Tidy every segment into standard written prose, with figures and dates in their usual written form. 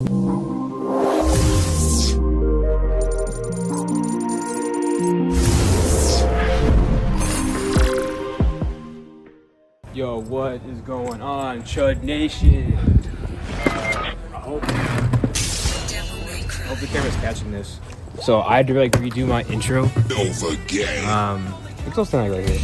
Yo, what is going on, Chud Nation? I hope the camera's catching this. So I had to like redo my intro. Don't forget. It's close to right here.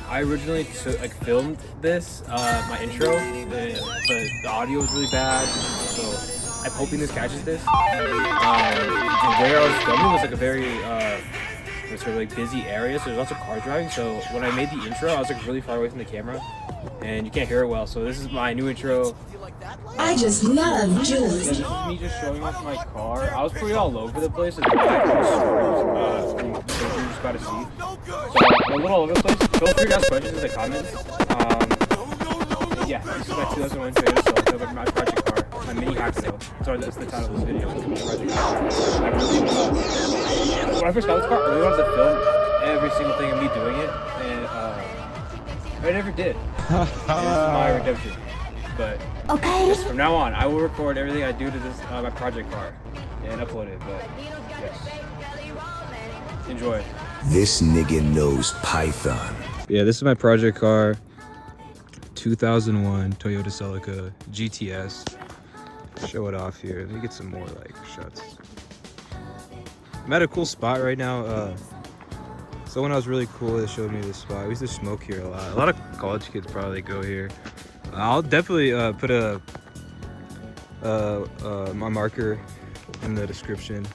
I originally filmed this, my intro, but the audio was really bad. So I'm hoping this catches this. And where I was filming was like a very sort of like busy area, so there's lots of cars driving. So when I made the intro, I was like really far away from the camera, and you can't hear it well. So this is my new intro. I just love Julie. This is me just showing off my car. I was pretty all over the place. It's like you just gotta see. So I'm a little all over the place. Feel free to ask questions in the comments. Yeah, this is my 2001 Toyota Celica, my project car, my mini Hakkero. Sorry, that's the title of this video. Project car. When I first got this car, I really wanted to film every single thing of me doing it, and I never did. This is my redemption. But yes, from now on, I will record everything I do to this my project car and upload it. But yes, enjoy. This nigga knows Python. Yeah, this is my project car. 2001 Toyota Celica GTS. Show it off here. Let me get some more like shots. I'm at a cool spot right now. Someone else really cool that showed me this spot. We used to smoke here a lot. A lot of college kids probably go here. I'll definitely put my marker in the description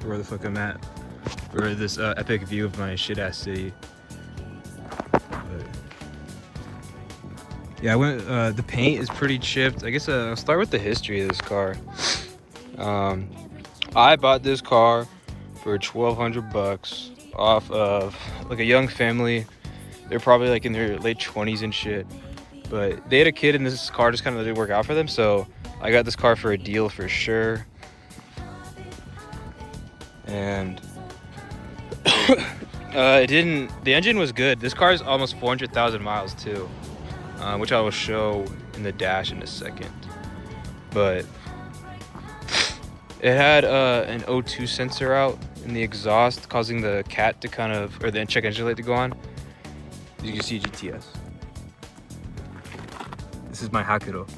where the fuck I'm at for this epic view of my shit ass city. But yeah, I went. The paint is pretty chipped. I guess I'll start with the history of this car. I bought this car for $1,200 off of like a young family. They're probably like in their late 20s and shit. But they had a kid and this car just kind of didn't work out for them, so I got this car for a deal for sure. And the engine was good. This car is almost 400,000 miles too, which I will show in the dash in a second. But it had an O2 sensor out in the exhaust, causing the cat to kind of, or the check engine light to go on. You can see GTS. This is my Hakkero.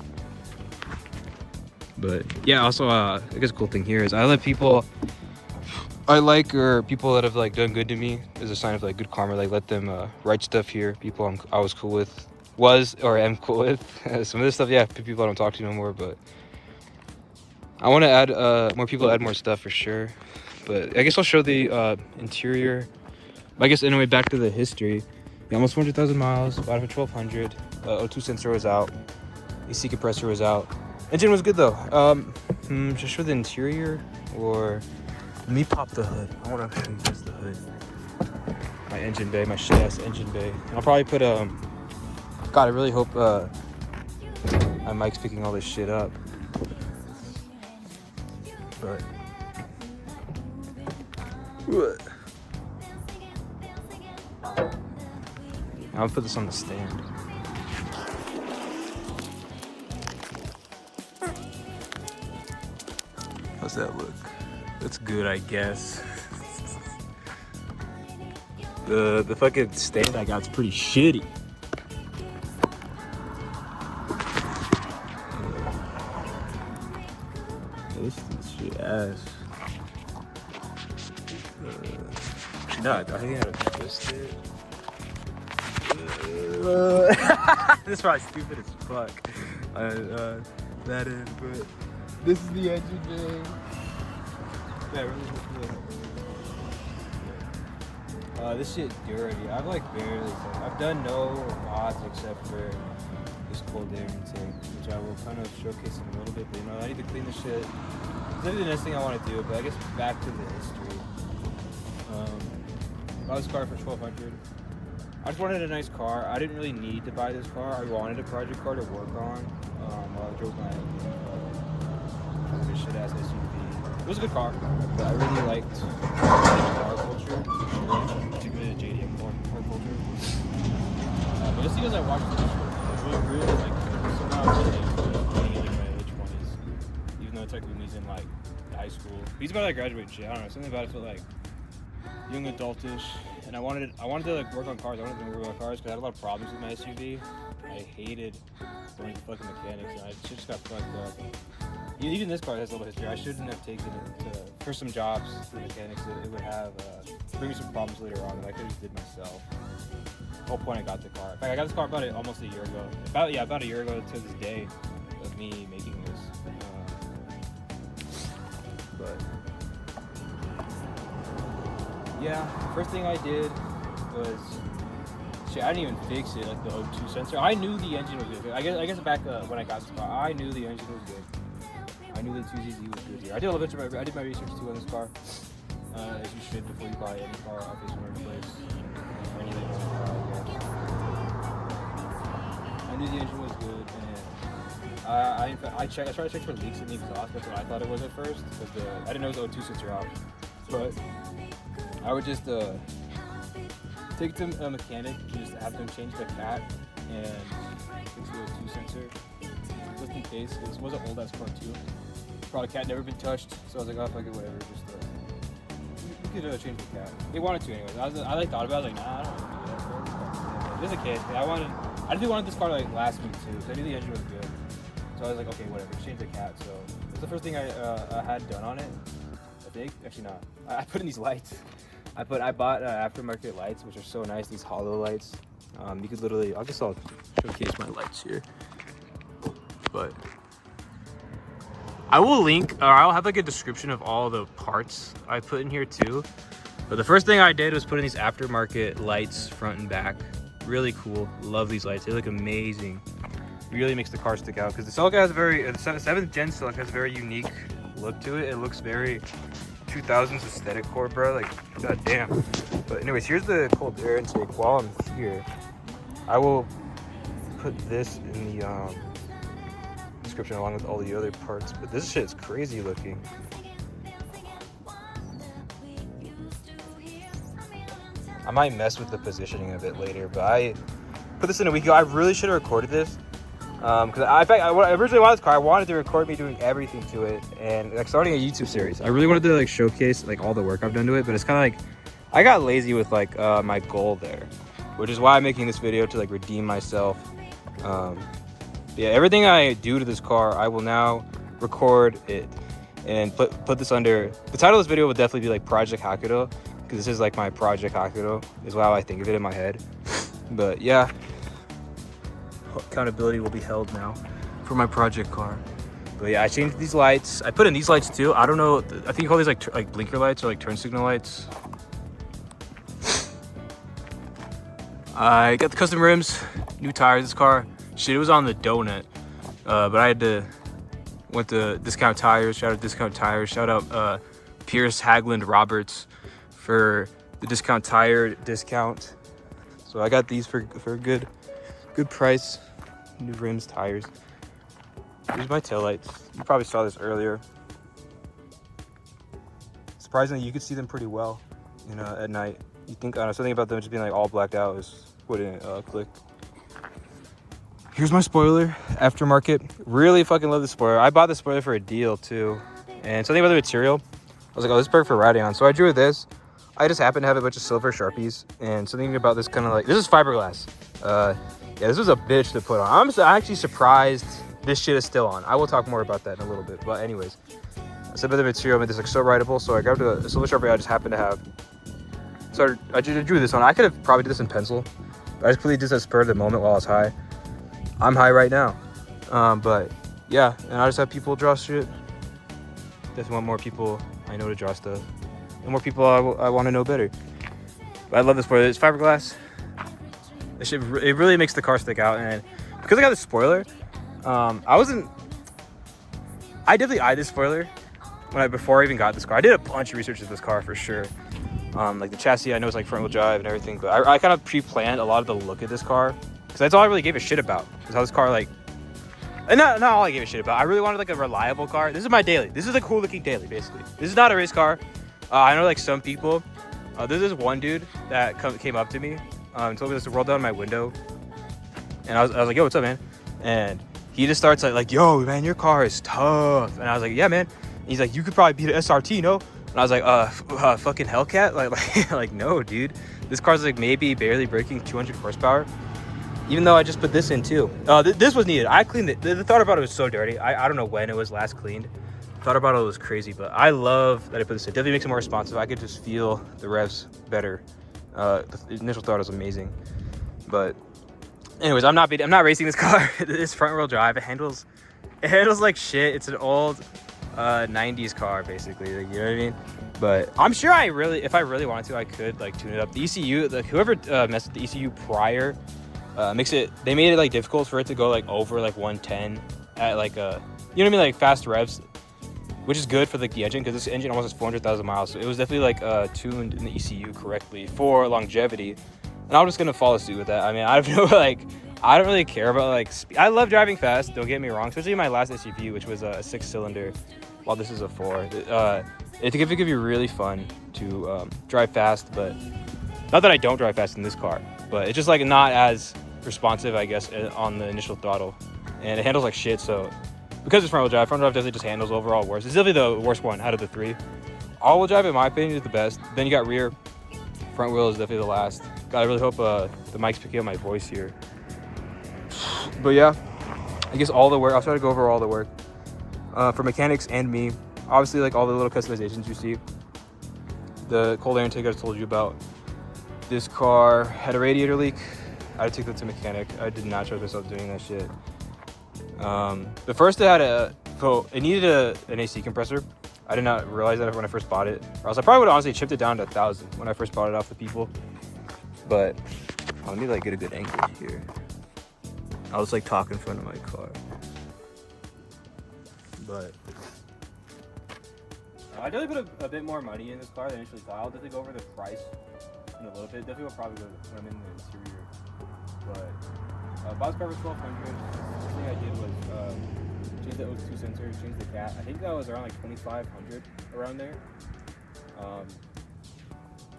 But yeah, also I guess a cool thing here is I let people or people that have like done good to me as a sign of like good karma, like let them write stuff here. People I was cool with, am cool with. Some of this stuff, yeah, people I don't talk to no more, but I want to add more people, add more stuff for sure. But I guess I'll show the interior. I guess anyway, back to the history. Yeah, almost 400,000 miles, bought it for $1,200. O2 sensor was out, AC compressor was out. Engine was good though. Just for the interior, or let me pop the hood. I want to show you guys the hood. My engine bay, my shit ass engine bay. And I'll probably put God, I really hope my mic's picking all this shit up. But I'll put this on the stand. How's that look? That's good, I guess. The fucking stand I got's pretty shitty. This is shit ass. Actually, no, I think I gotta twist it. This is probably stupid as fuck. That is, but this is the engine bay. Yeah, really. This shit dirty. I've like barely. I've done no mods except for this cold air intake, which I will kind of showcase in a little bit. But you know, I need to clean this shit. It's not the next thing I want to do, but I guess back to the history. Bought this car for $1,200. I just wanted a nice car. I didn't really need to buy this car. I wanted a project car to work on while I drove my shit ass SUV. It was a good car, but I really liked car culture, particularly the JDM car culture. But just because I watched this, I really like getting into my late 20s, even though technically he's in like high school. He's about to graduate and shit. I don't know, something about it felt like young adultish, and I wanted to like work on cars. I wanted to work on cars because I had a lot of problems with my SUV. I hated going to fucking mechanics, and I just got fucked up. Even this car has a little history. I shouldn't have taken it for some jobs for mechanics. It would have bring me some problems later on that I could have just did myself. The whole point I got the car. In fact, I got this car about almost a year ago. About a year ago to this day of me making this. But yeah, first thing I did was shit. I didn't even fix it, like the O2 sensor. I knew the engine was good. I guess back when I got this car, I knew the engine was good. I knew the 2ZZ was good here. I did my research too on this car, as you should before you buy any car off this marketplace or anything on the car. I knew the engine was good, and I tried to check for leaks in the exhaust. That's what I thought it was at first, because I didn't know it was O2 sensor out. But I would just take it to a mechanic, just have them change the cat and fix the O2 sensor, just in case. This was an old ass car too. Probably cat never been touched, so I was like, oh fuck it, whatever. Just we could change the cat. They wanted to anyways. I like thought about it, I was like, nah, I don't want to do that. Just a kid. I really wanted this car to like last me too, so I knew the engine was good. So I was like, okay, whatever, just change the cat. So that's the first thing I had done on it. I think, actually not. I put in these lights. I bought aftermarket lights, which are so nice. These hollow lights. You could literally. I guess I'll showcase my lights here. But I will link, or I'll have like a description of all the parts I put in here too. But the first thing I did was put in these aftermarket lights front and back. Really cool. Love these lights. They look amazing. Really makes the car stick out because the Celica has the 7th gen Celica has a very unique look to it. It looks very 2000s aesthetic core, bro. Like, god damn. But anyways, here's the cold air intake. While I'm here, I will put this in the description along with all the other parts. But this shit is crazy looking. I might mess with the positioning a bit later, but I put this in a week ago. I really should have recorded this. Because I originally wanted this car. I wanted to record me doing everything to it and like starting a YouTube series. I really wanted to like showcase like all the work I've done to it, but it's kind of like I got lazy with like my goal there, which is why I'm making this video to like redeem myself. Yeah, everything I do to this car, I will now record it and put this under. The title of this video will definitely be like Project Hakkero, because this is like my Project Hakkero is how I think of it in my head. But yeah. Accountability will be held now for my project car. But yeah, I changed these lights. I put in these lights too. I don't know. I think you call these like blinker lights or like turn signal lights. I got the custom rims, new tires. This car, shit, it was on the donut. But I went to Discount Tires. Shout out Discount Tires. Shout out Pierce Hagland Roberts for the Discount Tire discount. So I got these for a good price. New rims, tires. Here's my taillights. You probably saw this earlier. Surprisingly, you could see them pretty well, you know, at night. You think something about them just being like all blacked out is wouldn't click. Here's my spoiler, aftermarket. Really fucking love this spoiler. I bought this spoiler for a deal too, and something about the material. I was like, oh, this is perfect for riding on. So I drew this. I just happened to have a bunch of silver Sharpies, and something about this kind of like, this is fiberglass. Yeah, this was a bitch to put on. I'm actually surprised this shit is still on. I will talk more about that in a little bit. But anyways, some of the material made this like so rideable. So I grabbed a silver Sharpie I just happened to have. So I drew this on. I could have probably did this in pencil. But I just completely did this spur of the moment while I was high. I'm high right now. But yeah, and I just have people draw shit. Definitely want more people I know to draw stuff. And more people I want to know better. But I love this spoiler. It's fiberglass. This shit, it really makes the car stick out. And because I got the spoiler, I definitely eyed this spoiler before I even got this car. I did a bunch of research with this car for sure. Like the chassis, I know it's like front wheel drive and everything, but I kind of pre-planned a lot of the look of this car because that's all I really gave a shit about. Is how this car like, and not all I gave a shit about. I really wanted like a reliable car. This is my daily. This is a cool looking daily, basically. This is not a race car. I know like some people. There's this one dude that came up to me and told me to roll down my window, and I was like, yo, what's up, man? And he just starts like, yo, man, your car is tough. And I was like, yeah, man. And he's like, you could probably beat an SRT, no? And I was like, fucking Hellcat? Like, no, dude. This car's like maybe barely breaking 200 horsepower. Even though I just put this in too. This was needed. I cleaned it. The thought about it was so dirty. I don't know when it was last cleaned. The thought about it was crazy, but I love that I put this in. Definitely makes it more responsive. I could just feel the revs better. The initial thought was amazing. But anyways, I'm not racing this car. This front wheel drive, it handles like shit. It's an old 90s car basically, like, you know what I mean? But I'm sure if I really wanted to, I could like tune it up. The ECU, whoever messed with the ECU prior they made it like difficult for it to go like over like 110 at like you know what I mean, like fast revs, which is good for like the engine, because this engine almost has 400,000 miles, so it was definitely like tuned in the ECU correctly for longevity. And I'm just gonna follow suit with that. I mean, I don't really care about like speed. I love driving fast, don't get me wrong, especially my last SUV, which was a 6-cylinder, while this is a 4. It could be really fun to drive fast, but not that I don't drive fast in this car, but it's just like not as responsive, I guess, on the initial throttle, and it handles like shit. So because it's front wheel drive definitely just handles overall worse. It's definitely the worst one out of the 3. All wheel drive, in my opinion, is the best. Then you got rear. Front wheel is definitely the last. God, I really hope the mic's picking up my voice here. But yeah, I guess all the work, I'll try to go over all the work for mechanics and me. Obviously, like all the little customizations you see. The cold air intake I told you about. This car had a radiator leak. I had to take that to mechanic. I did not trust myself doing that shit. The first it needed an AC compressor. I did not realize that when I first bought it. Or else I probably would have honestly chipped it down to 1,000 when I first bought it off the people. But let me like get a good angle here. I'll just like talk in front of my car. But I definitely put a bit more money in this car than I initially thought. I'll definitely go over the price in a little bit. Definitely will probably go when I'm in the interior. But bought this car for $1,200. First thing I did was change the O2 sensor, change the cat. I think that was around like $2,500 around there.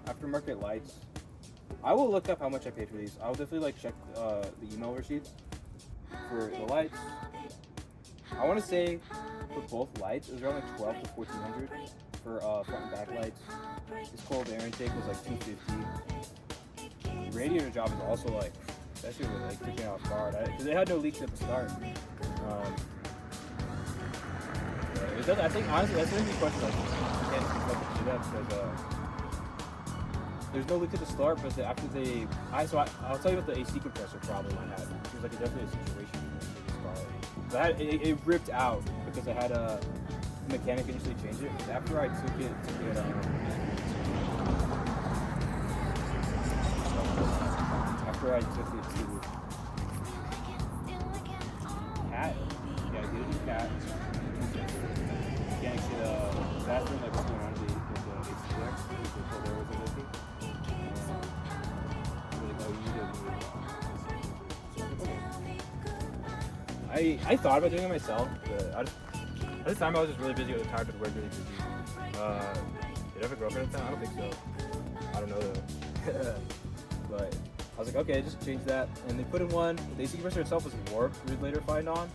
Aftermarket lights. I will look up how much I paid for these. I'll definitely like check the email receipts for the lights. I want to say for both lights it was around like $1,200 to $1,400 for front and back lights. This cold air intake was like $250. The radiator job is also like, that shit was like kicking out hard because they had no leaks at the start. I think honestly that's the question. Like, you can't keep up because there's no leak at the start, but I'll tell you about the AC compressor problem I had. It was like definitely a situation for this car. So it ripped out because I had a mechanic initially change it. After I took it after I took it to cat, yeah, I did it to cat. Mechanic said that's when like what's going on with the AC there. The cold air wasn't working. I thought about doing it myself, but at the time I was just really busy with the tire, but work really busy. Did I have a girlfriend at the time? I don't think so. I don't know though. But I was like, okay, just change that. And they put in one. The AC compressor itself was warped. We would later find on.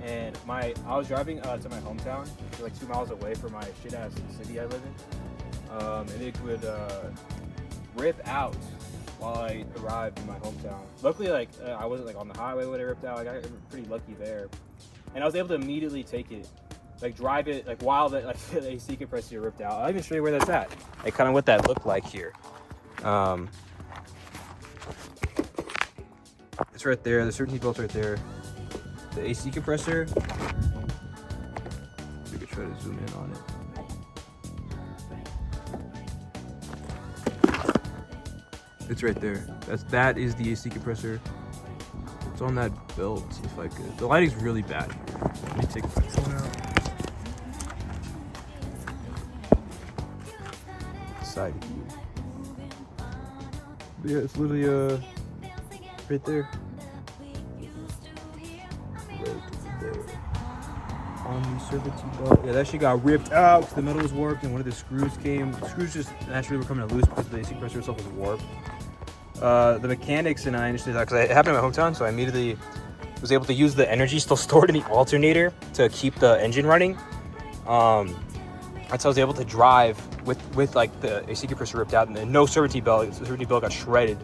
And I was driving to my hometown, like 2 miles away from my shit ass city I live in. And it would rip out while I arrived in my hometown. Luckily, like I wasn't like on the highway when it ripped out. I got pretty lucky there, and I was able to immediately take it, like drive it, like while the AC compressor ripped out. I'll even show you where that's at, like kind of what that looked like here. It's right there. The certainty belt's right there. The AC compressor. We could try to zoom in on it. It's right there. That is the AC compressor. It's on that belt. If I could. The lighting's really bad. Let me take my phone out. Side view. But yeah, it's literally right there. Right there. On the serpentine belt. Yeah, that shit got ripped out because the metal was warped and one of the screws came. The screws just naturally were coming loose because the AC compressor itself was warped. The mechanics and I initially thought, because it happened in my hometown, so I immediately was able to use the energy still stored in the alternator to keep the engine running. That's how I was able to drive with like the AC compressor ripped out and no servantee belt. The servantee belt got shredded.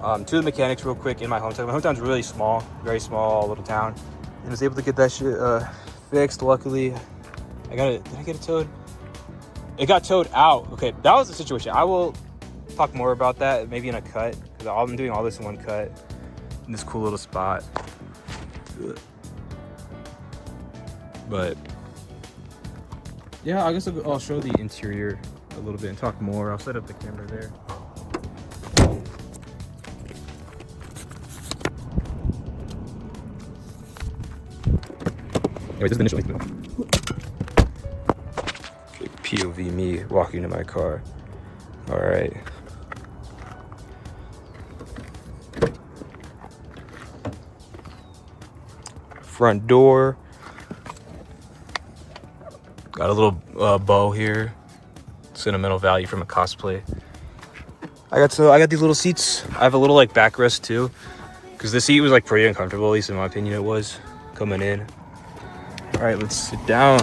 To the mechanics real quick in my hometown. My hometown's really small, very small little town, and I was able to get that shit fixed. Luckily, did I get it towed? It got towed out. Okay, that was the situation. I will talk more about that maybe in a cut, because I'm doing all this in one cut in this cool little spot. But yeah, I guess I'll show the interior a little bit and talk more. I'll set up the camera there. Anyway, this is the initial POV me walking to my car. All right. Front door. Got a little bow here. Sentimental value from a cosplay. I got these little seats. I have a little like backrest too, because the seat was like pretty uncomfortable. At least in my opinion, it was coming in. All right, let's sit down.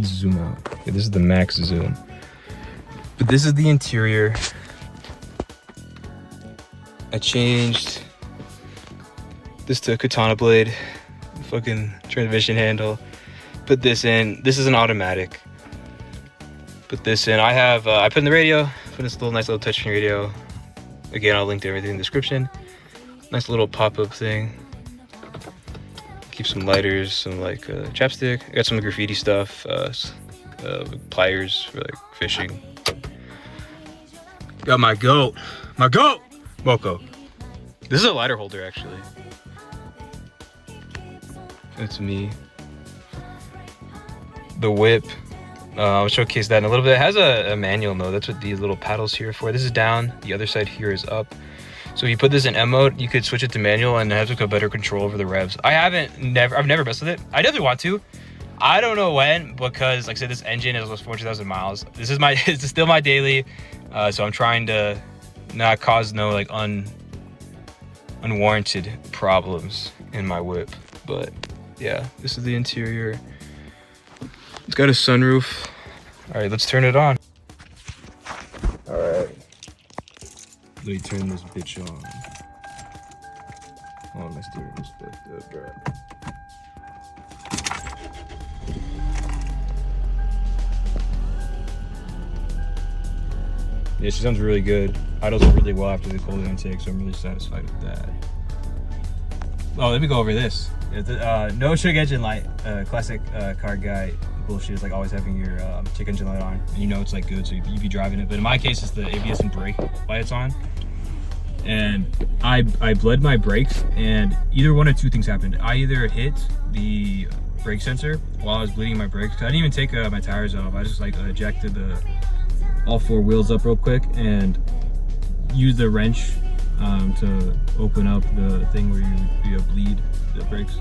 Zoom out. Okay, this is the max zoom. But this is the interior. I changed this to a katana blade, fucking transmission handle. Put this in. This is an automatic. Put this in. I put in the radio. Put this nice little touchscreen radio. Again, I'll link to everything in the description. Nice little pop-up thing. Keep some lighters, some like chapstick. I got some graffiti stuff, pliers for like fishing. Got my goat, Moko. This is a lighter holder actually. That's me. The whip. I'll showcase that in a little bit. It has a manual mode. That's what these little paddles here are for. This is down. The other side here is up. So if you put this in M mode, you could switch it to manual and have like a better control over the revs. I've never messed with it. I definitely want to. I don't know when, because like I said, this engine is almost 400,000 miles. This is still my daily. So I'm trying to not cause no like unwarranted problems in my whip. But yeah, this is the interior. It's got a sunroof. All right, let's turn it on. All right. Let me turn this bitch on. Oh, my steering is fucked up, bro. Yeah, she sounds really good. Idles it really well after the cold intake, so I'm really satisfied with that. Oh, let me go over this. No check engine light. Classic car guy bullshit is like always having your check engine light on. And you know it's like good, so you be driving it. But in my case, it's the ABS and brake lights on. And I bled my brakes, and either one of two things happened. I either hit the brake sensor while I was bleeding my brakes. I didn't even take my tires off. I just like ejected all four wheels up real quick and used the wrench to open up the thing where you bleed the brakes.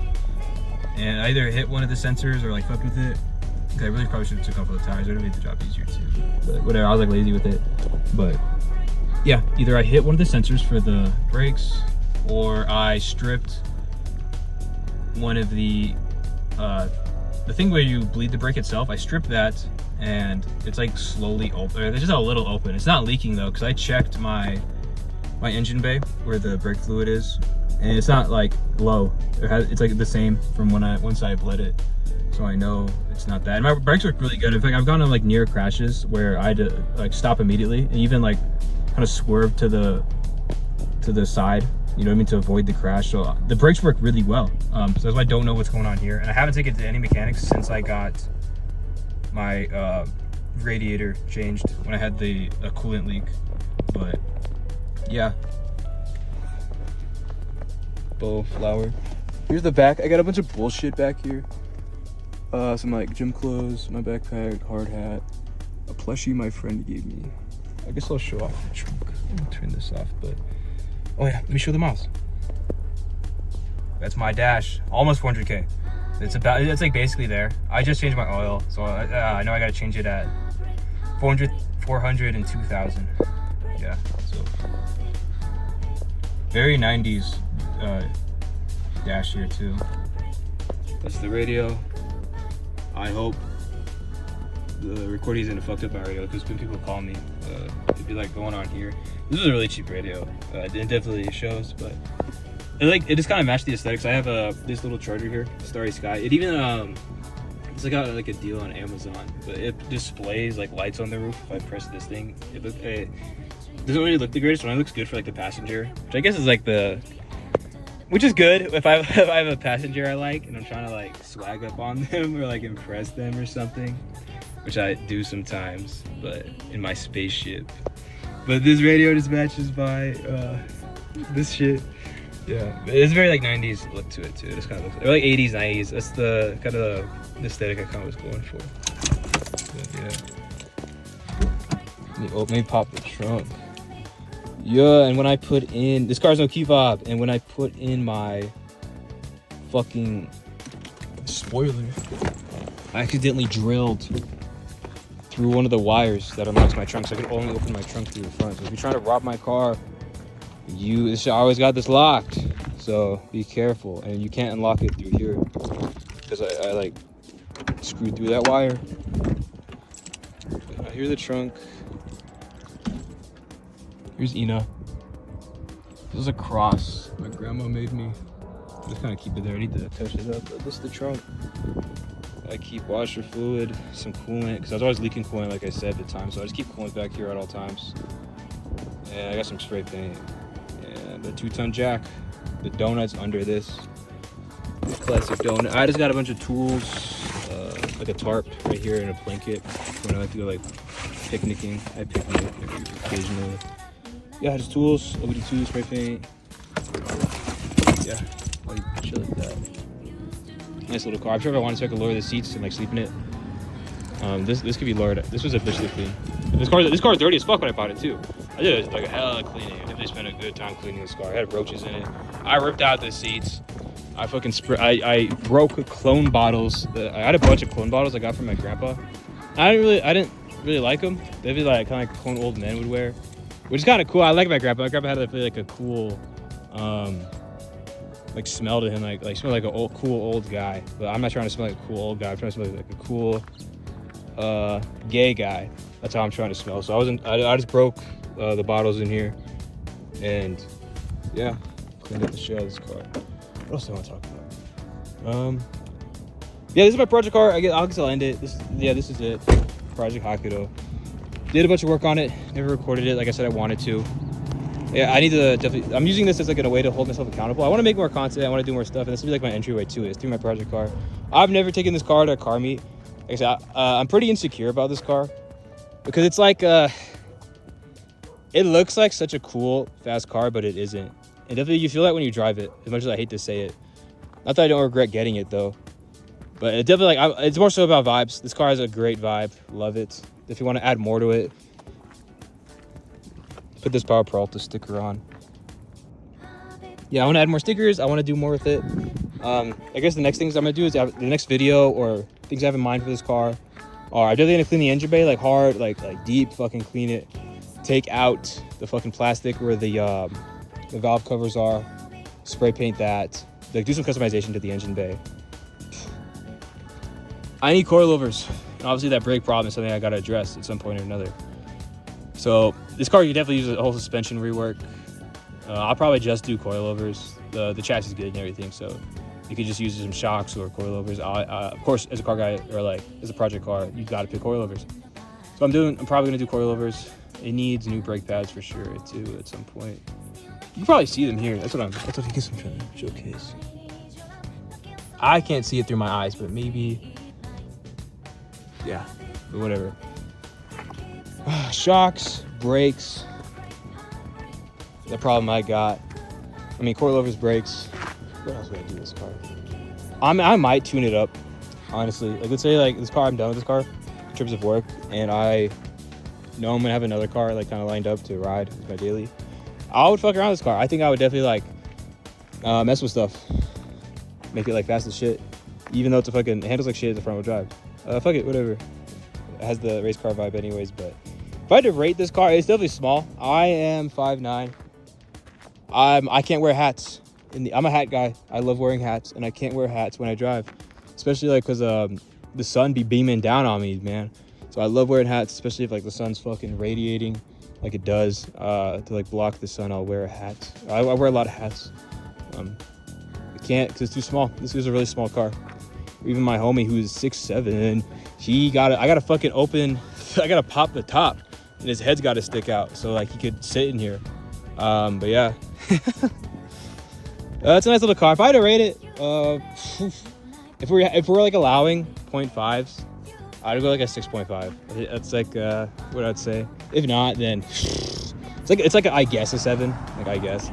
And I either hit one of the sensors or like fucked with it. I really probably should have took off all the tires. It would have made the job easier too. But whatever, I was like lazy with it. But yeah, either I hit one of the sensors for the brakes, or I stripped one of the thing where you bleed the brake itself. I stripped that, and it's like slowly open. It's just a little open. It's not leaking though, because I checked my engine bay where the brake fluid is, and it's not like low. It's like the same from once I bled it, so I know it's not that. And my brakes work really good. In fact, I've gone on like near crashes where I had to like stop immediately and even like kind of swerve to the side, you know what I mean, to avoid the crash. So the brakes work really well. So that's why I don't know what's going on here, and I haven't taken it to any mechanics since I got my radiator changed when I had the coolant leak. But yeah, bow flower. Here's the back. I got a bunch of bullshit back here. Some like gym clothes, my backpack, hard hat, a plushie my friend gave me. I guess I'll show off the trunk. I'll turn this off, but oh yeah, let me show the miles. That's my dash, almost 400K. It's like basically there. I just changed my oil, so I know I gotta change it at 402,000. yeah, so very 90s dash here too. That's the radio. I hope the recording isn't a fucked up radio, because when people call me, it'd be like going on here. This is a really cheap radio. It definitely shows, but it just kind of matched the aesthetics. I have this little charger here, Starry Sky. It even it's got like a deal on Amazon, but it displays like lights on the roof. If I press this thing, it doesn't really look the greatest. When it looks good for like the passenger, which I guess is like which is good if I have a passenger I like and I'm trying to like swag up on them or like impress them or something, which I do sometimes, but in my spaceship. But this radio just matches my this shit. Yeah, it's very like 90s look to it too. It just kind of looks like 80s, 90s. That's the kind of the aesthetic I kind of was going for. But, yeah. Let me pop the trunk. Yeah, and when I put in, this car's no key fob, and when I put in my fucking spoiler, I accidentally drilled through one of the wires that unlocks my trunk, so I can only open my trunk through the front. So if you're trying to rob my car, I always got this locked, so be careful. And you can't unlock it through here because I like screwed through that wire. I hear the trunk. Here's Ina. This is a cross my grandma made me. Just kind of keep it there. I need to touch it up. But this is the trunk. I keep washer fluid, some coolant, because I was always leaking coolant, like I said at the time. So I just keep coolant back here at all times. And I got some spray paint. And a 2-ton jack. The donut's under this. The classic donut. I just got a bunch of tools, like a tarp right here and a blanket when I like to go like picnicking. I picnic occasionally. Yeah, just tools, OBD2, spray paint. Yeah, like shit like that. Nice little car. I'm sure if I wanted to, I could lower the seats and like sleep in it. This could be lowered. This was officially clean. This car's dirty as fuck when I bought it too. I did like a hell of cleaning. I definitely spent a good time cleaning this car. I had roaches in it. I ripped out the seats. I fucking I broke clone bottles. I had a bunch of clone bottles I got from my grandpa. I didn't really like them. They'd be like kind of like clone old men would wear, which is kind of cool. I like my grandpa. My grandpa had like a cool, like smell to him, like smell like a cool old guy. But I'm not trying to smell like a cool old guy. I'm trying to smell like a cool, gay guy. That's how I'm trying to smell. So I just broke the bottles in here, and yeah, cleaned up the shit out of this car. What else do I want to talk about? Yeah, this is my project car. I guess I'll end it. This is it. Project Hakkero. Did a bunch of work on it. Never recorded it. Like I said, I wanted to. Yeah, I need to definitely. I'm using this as like a way to hold myself accountable. I want to make more content. I want to do more stuff, and this will be like my entryway to it. It's through my project car. I've never taken this car to a car meet. Like I said, I'm pretty insecure about this car because it's like it looks like such a cool, fast car, but it isn't. And definitely you feel that when you drive it, as much as I hate to say it. Not that I don't regret getting it though, but it definitely it's more so about vibes. This car has a great vibe. Love it. If you want to add more to it, put this Power Peralta sticker on. Yeah, I want to add more stickers. I want to do more with it. I guess the next things I'm going to do is the next video or things I have in mind for this car are I'm definitely going to clean the engine bay like hard, like deep, fucking clean it. Take out the fucking plastic where the valve covers are. Spray paint that. Like do some customization to the engine bay. I need coilovers. And obviously that brake problem is something I got to address at some point or another. So this car, you definitely use a whole suspension rework. I'll probably just do coilovers. The chassis is good and everything, so you could just use some shocks or coilovers. Of course, as a car guy or like as a project car, you got to pick coilovers. So I'm probably gonna do coilovers. It needs new brake pads for sure too at some point. You can probably see them here. That's what I'm trying to showcase. I can't see it through my eyes, but maybe. Yeah, but whatever. Shocks, brakes. The problem I got. I mean, coilovers, brakes. What else would I do with this car? I might tune it up, honestly. Like, let's say like this car, I'm done with this car in terms of work, and I know I'm gonna have another car like kind of lined up to ride with my daily. I would fuck around with this car. I think I would definitely like mess with stuff, make it like fast as shit, even though it's a fucking handles like shit. It's a front wheel drive. Fuck it, whatever. It has the race car vibe anyways, but If I had to rate this car, it's definitely small. I am 5'9". I can't wear hats. I'm a hat guy. I love wearing hats, and I can't wear hats when I drive, especially like because the sun be beaming down on me, man. So I love wearing hats, especially if like the sun's fucking radiating like it does. To like block the sun, I'll wear a hat. I wear a lot of hats. I can't because it's too small. This is a really small car. Even my homie who's 6'7", I gotta fucking open. I gotta pop the top, and his head's got to stick out so like he could sit in here. But yeah, it's a nice little car. If I had to rate it, if we're like allowing 0.5s, I'd go like a 6.5. That's like what I'd say. If not, then it's like I guess a 7. Like I guess.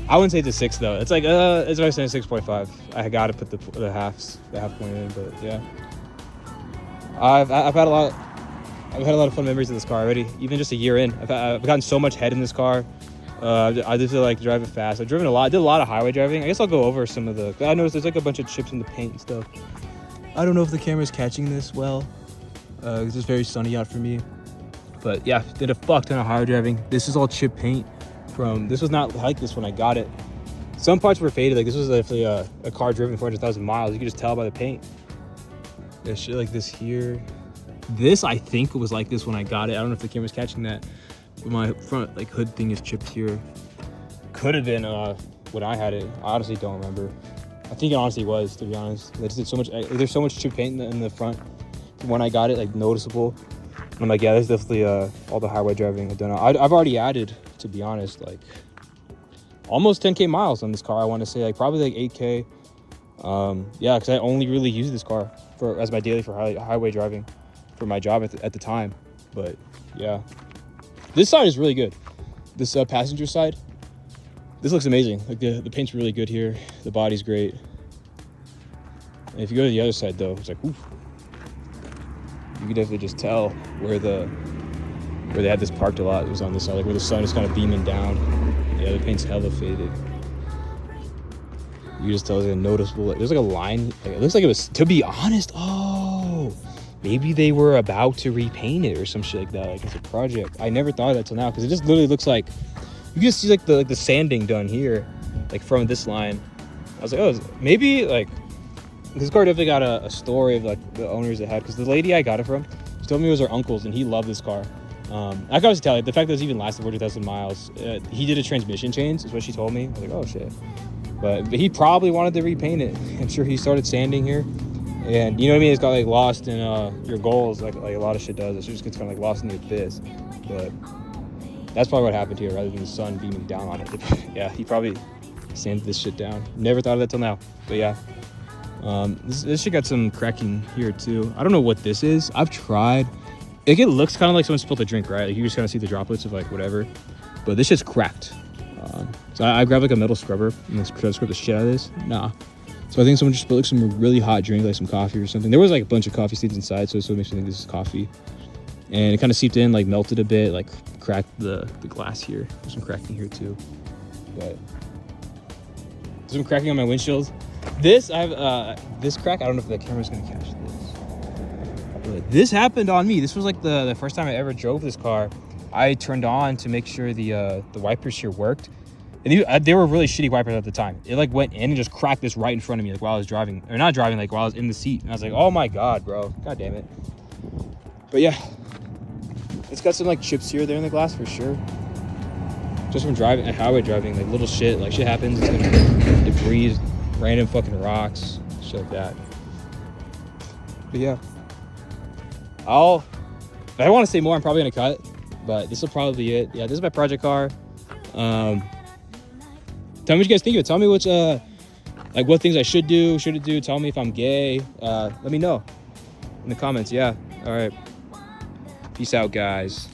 I wouldn't say it's a 6 though. It's like it's what I'm saying, 6.5. I gotta put the half point in, but yeah. I've had a lot of fun memories of this car already. Even just a year in, I've gotten so much head in this car. I just feel like drive it fast. I've driven a lot. I did a lot of highway driving. I guess I'll go over some of the. I noticed there's like a bunch of chips in the paint and stuff. I don't know if the camera's catching this well. It's just very sunny out for me. But yeah, did a fuck ton of highway driving. This is all chip paint. This was not like this when I got it. Some parts were faded. Like this was definitely a car driven 400,000 miles. You could just tell by the paint. There's shit like this here. This I think was like this when I got it. I don't know if the camera's catching that. But my front like hood thing is chipped here. Could have been when I had it. I honestly don't remember. I think it honestly was, to be honest. They just did so much. There's so much chip paint in the front. When I got it, like noticeable. And I'm like, yeah, that's definitely all the highway driving I've done. I've already added, to be honest, like almost 10K miles on this car. I want to say like probably like 8K. Yeah, because I only really use this car as my daily for highway driving for my job at the time. But yeah, this side is really good. This passenger side, this looks amazing. Like the paint's really good here. The body's great. And if you go to the other side though, it's like, oof. You can definitely just tell where they had this parked a lot. It was on this side, like where the sun is kind of beaming down. Yeah, the paint's hella faded. You just tell it's noticeable. Like, there's like a line. Like, it looks like it was. To be honest, oh, maybe they were about to repaint it or some shit like that. Like it's a project. I never thought of that till now because it just literally looks like you can just see like the sanding done here, like from this line. I was like, oh, maybe like. This car definitely got a story of like the owners it had, because the lady I got it from, she told me it was her uncle's and he loved this car. I can always tell you the fact that it's even lasted 40,000 miles. He did a transmission change, is what she told me. I was like, oh shit. But he probably wanted to repaint it. I'm sure he started sanding here, and you know what I mean. It's got like lost in your goals, like a lot of shit does. It just gets kind of like lost in the abyss. But that's probably what happened here, rather than the sun beaming down on it. Yeah, he probably sanded this shit down. Never thought of that till now. But yeah. This shit got some cracking here too. I don't know what this is. I've tried. Like, it looks kind of like someone spilled a drink, right? Like you just kind of see the droplets of like whatever. But this shit's cracked. So I grabbed like a metal scrubber and let's try to scrub the shit out of this. Nah. So I think someone just spilled like some really hot drink, like some coffee or something. There was like a bunch of coffee stains inside, so it makes me think this is coffee. And it kind of seeped in, like melted a bit, like cracked the glass here. There's some cracking here too. But there's some cracking on my windshield. This I have this crack. I don't know if the camera's gonna catch this, but this happened on me. This was like the first time I ever drove this car. I turned on to make sure the wipers here worked, and they were really shitty wipers at the time. It like went in and just cracked this right in front of me, like while I was driving, or not driving, like while I was in the seat. And I was like, oh my god, bro, god damn it. But yeah, it's got some like chips here, there in the glass for sure. Just from driving, highway driving, like little shit, like shit happens. It's gonna debris. Random fucking rocks, shit like that. But yeah, if I want to say more, I'm probably gonna cut, but this will probably be it. Yeah, this is my project car. Tell me what you guys think of it. Tell me which like what things I should do, shouldn't do. Tell me if I'm gay. Let me know in the comments. Yeah. All right. Peace out, guys.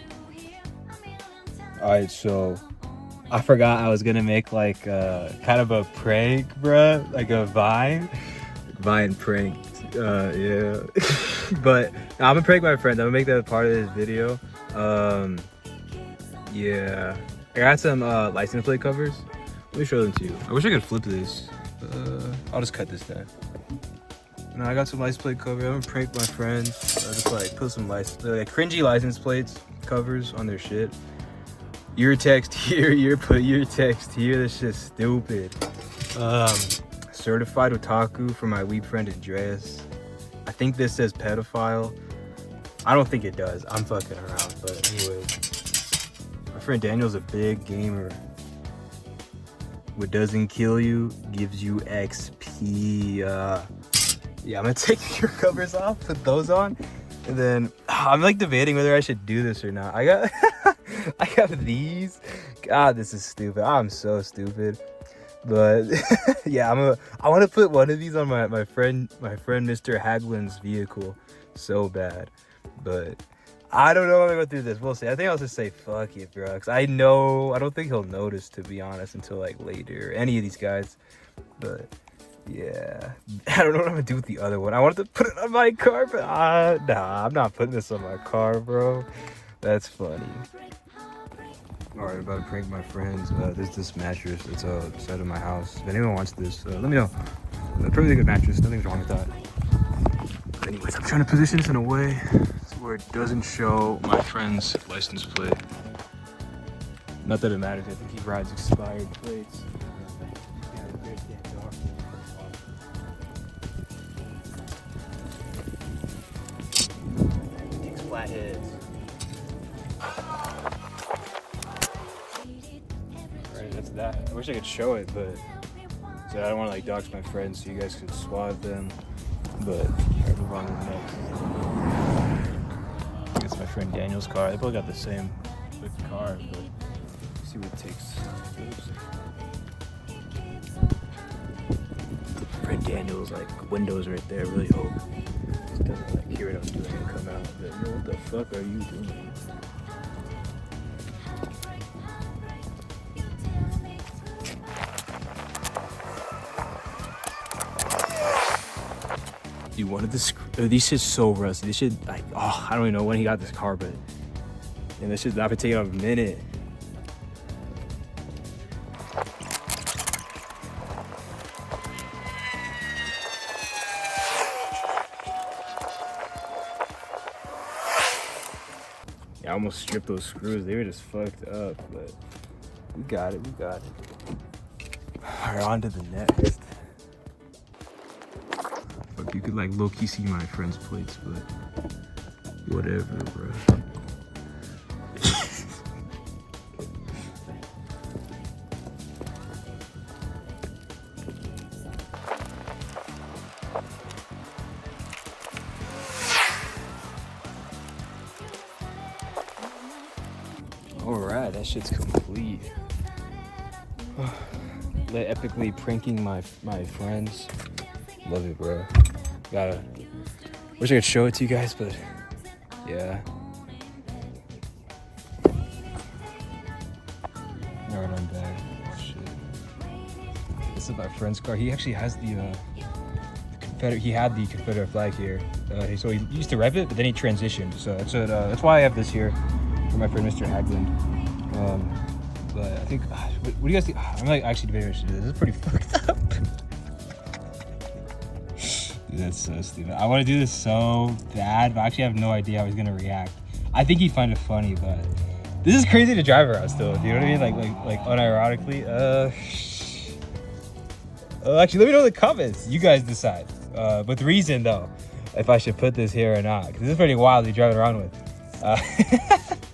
All right, so I forgot I was gonna make like kind of a prank, bruh, like a Vine prank. Yeah. But no, I'm gonna prank my friends. I'm gonna make that part of this video. Yeah, I got some license plate covers. Let me show them to you. I wish I could flip this. I'll just cut this down. And I got some license plate covers. I'm gonna prank my friends. Just like put some cringy license plates covers on their shit. Your text here, put your text here. This shit's stupid. Certified otaku for my weeb friend Andreas. I think this says pedophile. I don't think it does. I'm fucking around, but anyway. My friend Daniel's a big gamer. What doesn't kill you gives you XP. Yeah, I'm gonna take your covers off, put those on, and then I'm like debating whether I should do this or not. I got I got these. God, this is stupid. I'm so stupid. But yeah, I want to put one of these on my friend Mr. Haglin's vehicle so bad. But I don't know if I'm gonna go through this. We'll see. I think I'll just say fuck it, bro. Cause I don't think he'll notice, to be honest, until like later. Any of these guys. But yeah, I don't know what I'm gonna do with the other one. I wanted to put it on my car, but nah, I'm not putting this on my car, bro. That's funny. Alright, about to prank my friends. There's this mattress that's outside of my house. If anyone wants this, let me know. Probably a good mattress. Nothing's wrong with that. But anyways, I'm trying to position this in a way where it doesn't show my friend's license plate. Not that it matters. I think he rides expired plates. Flatheads. Alright, that's that. I wish I could show it, but so I don't want to like dox my friends, so you guys could swat them. But alright, move on to the next. I think it's my friend Daniel's car. They both got the same car, but let's see what it takes. My friend Daniel's like windows right there. I really hope he doesn't like hear what I'm doing and come out. But yo, what the fuck are you doing? Dude, one of the these shit's so rusty. This shit, like, oh, I don't even know when he got this car, but and this shit's not been taking a minute. Yeah, I almost stripped those screws. They were just fucked up, but we got it. All right, on to the next. You could like low-key see my friend's plates, but whatever, bro. Alright, that shit's complete. Epically pranking my friends. Love it, bro. Wish I could show it to you guys, but yeah. Alright, I'm back. Oh shit. This is my friend's car. He actually has the Confederate. He had the Confederate flag here. So he used to rep it, but then he transitioned. So that's why I have this here for my friend Mr. Hagland. But I think, what do you guys think? I'm like actually debating what I should do. This is pretty fucked up. Dude, that's so stupid. I want to do this so bad, but I actually have no idea how he's gonna react. I think he'd find it funny, but this is crazy to drive around still. Do you know what I mean? Like unironically. Actually, let me know in the comments. You guys decide. With reason though, if I should put this here or not, because this is pretty wild to be driving around with.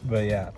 But yeah.